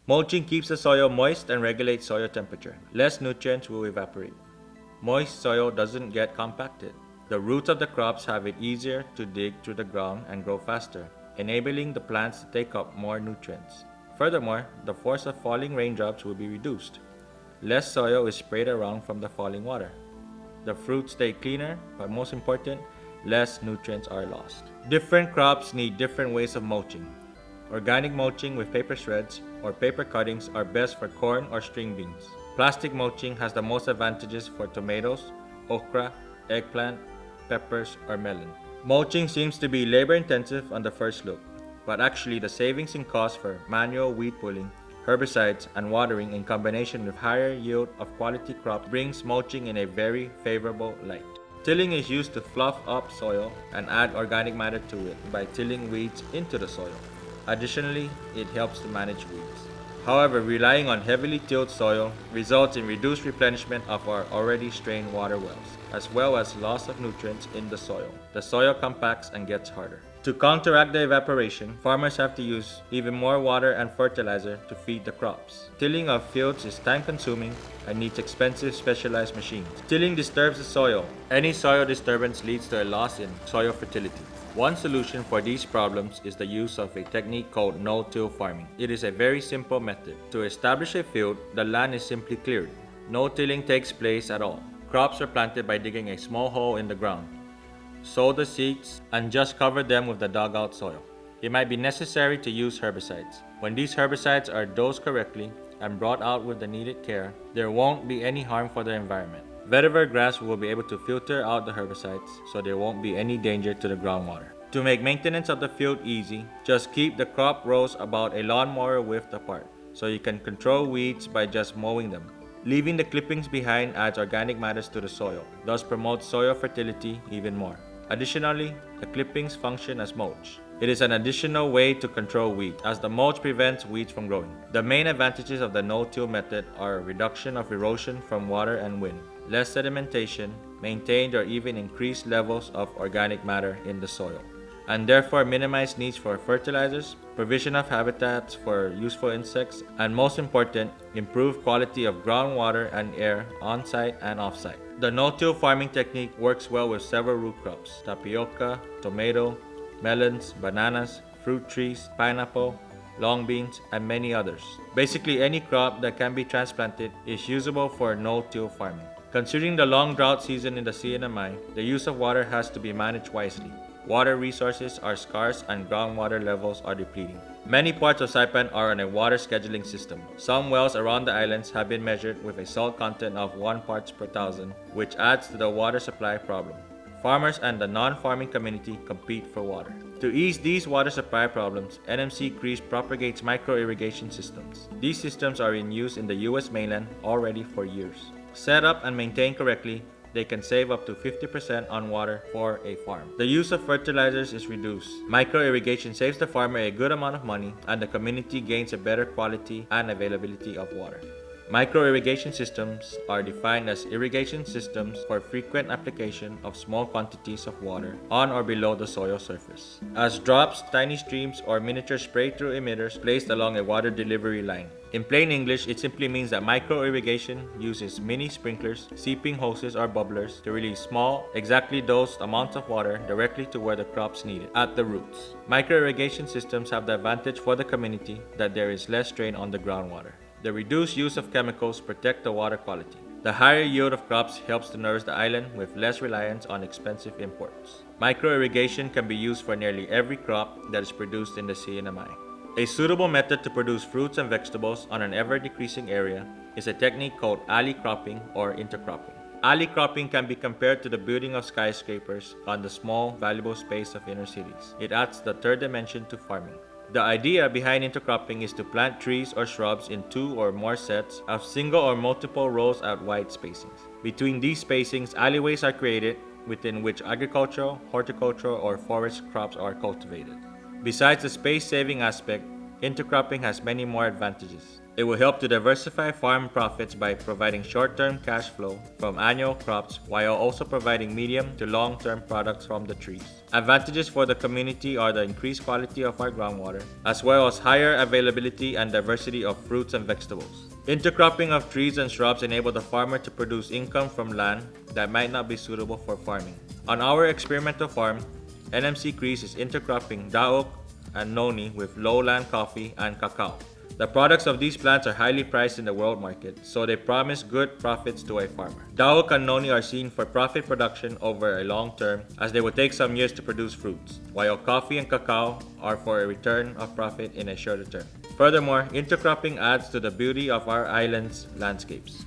Mulching keeps the soil moist and regulates soil temperature. Less nutrients will evaporate. Moist soil doesn't get compacted. The roots of the crops have it easier to dig through the ground and grow faster, enabling the plants to take up more nutrients. Furthermore, the force of falling raindrops will be reduced. Less soil is sprayed around from the falling water. The fruits stay cleaner, but most important, less nutrients are lost. Different crops need different ways of mulching. Organic mulching with paper shreds or paper cuttings are best for corn or string beans. Plastic mulching has the most advantages for tomatoes, okra, eggplant, peppers, or melon. Mulching seems to be labor-intensive on the first look, but actually the savings in cost for manual weed pulling, herbicides, and watering in combination with higher yield of quality crop brings mulching in a very favorable light. Tilling is used to fluff up soil and add organic matter to it by tilling weeds into the soil. Additionally, it helps to manage weeds. However, relying on heavily tilled soil results in reduced replenishment of our already strained water wells, as well as loss of nutrients in the soil. The soil compacts and gets harder. To counteract the evaporation, farmers have to use even more water and fertilizer to feed the crops. Tilling of fields is time-consuming and needs expensive specialized machines. Tilling disturbs the soil. Any soil disturbance leads to a loss in soil fertility. One solution for these problems is the use of a technique called no-till farming. It is a very simple method. To establish a field, the land is simply cleared. No tilling takes place at all. Crops are planted by digging a small hole in the ground. Sow the seeds and just cover them with the dug out soil. It might be necessary to use herbicides. When these herbicides are dosed correctly and brought out with the needed care, there won't be any harm for the environment. Vetiver grass will be able to filter out the herbicides, so there won't be any danger to the groundwater. To make maintenance of the field easy, just keep the crop rows about a lawnmower width apart, so you can control weeds by just mowing them. Leaving the clippings behind adds organic matters to the soil, thus promotes soil fertility even more. Additionally, the clippings function as mulch. It is an additional way to control weeds, as the mulch prevents weeds from growing. The main advantages of the no-till method are reduction of erosion from water and wind, less sedimentation, maintained or even increased levels of organic matter in the soil, and therefore minimize needs for fertilizers, provision of habitats for useful insects, and most important, improved quality of groundwater and air on-site and off-site. The no-till farming technique works well with several root crops: tapioca, tomato, melons, bananas, fruit trees, pineapple, long beans, and many others. Basically, any crop that can be transplanted is usable for no-till farming. Considering the long drought season in the CNMI, the use of water has to be managed wisely. Water resources are scarce and groundwater levels are depleting. Many parts of Saipan are on a water scheduling system. Some wells around the islands have been measured with a salt content of 1 parts per thousand, which adds to the water supply problem. Farmers and the non-farming community compete for water. To ease these water supply problems, NMC-CREES propagates micro-irrigation systems. These systems are in use in the US mainland already for years. Set up and maintained correctly, they can save up to 50% on water for a farm. The use of fertilizers is reduced. Micro-irrigation saves the farmer a good amount of money, and the community gains a better quality and availability of water. Micro-irrigation systems are defined as irrigation systems for frequent application of small quantities of water on or below the soil surface, as drops, tiny streams, or miniature spray-through emitters placed along a water delivery line. In plain English, it simply means that micro-irrigation uses mini sprinklers, seeping hoses, or bubblers to release small, exactly dosed amounts of water directly to where the crops need it, at the roots. Micro-irrigation systems have the advantage for the community that there is less strain on the groundwater. The reduced use of chemicals protect the water quality. The higher yield of crops helps to nourish the island with less reliance on expensive imports. Micro-irrigation can be used for nearly every crop that is produced in the CNMI. A suitable method to produce fruits and vegetables on an ever-decreasing area is a technique called alley cropping or intercropping. Alley cropping can be compared to the building of skyscrapers on the small, valuable space of inner cities. It adds the third dimension to farming. The idea behind intercropping is to plant trees or shrubs in 2 or more sets of single or multiple rows at wide spacings. Between these spacings, alleyways are created within which agricultural, horticultural, or forest crops are cultivated. Besides the space-saving aspect, intercropping has many more advantages. It will help to diversify farm profits by providing short-term cash flow from annual crops while also providing medium to long-term products from the trees. Advantages for the community are the increased quality of our groundwater, as well as higher availability and diversity of fruits and vegetables. Intercropping of trees and shrubs enable the farmer to produce income from land that might not be suitable for farming. On our experimental farm, NMC-CREES is intercropping daok and noni with lowland coffee and cacao. The products of these plants are highly priced in the world market, so they promise good profits to a farmer. Daok and noni are seen for profit production over a long term, as they will take some years to produce fruits, while coffee and cacao are for a return of profit in a shorter term. Furthermore, intercropping adds to the beauty of our island's landscapes.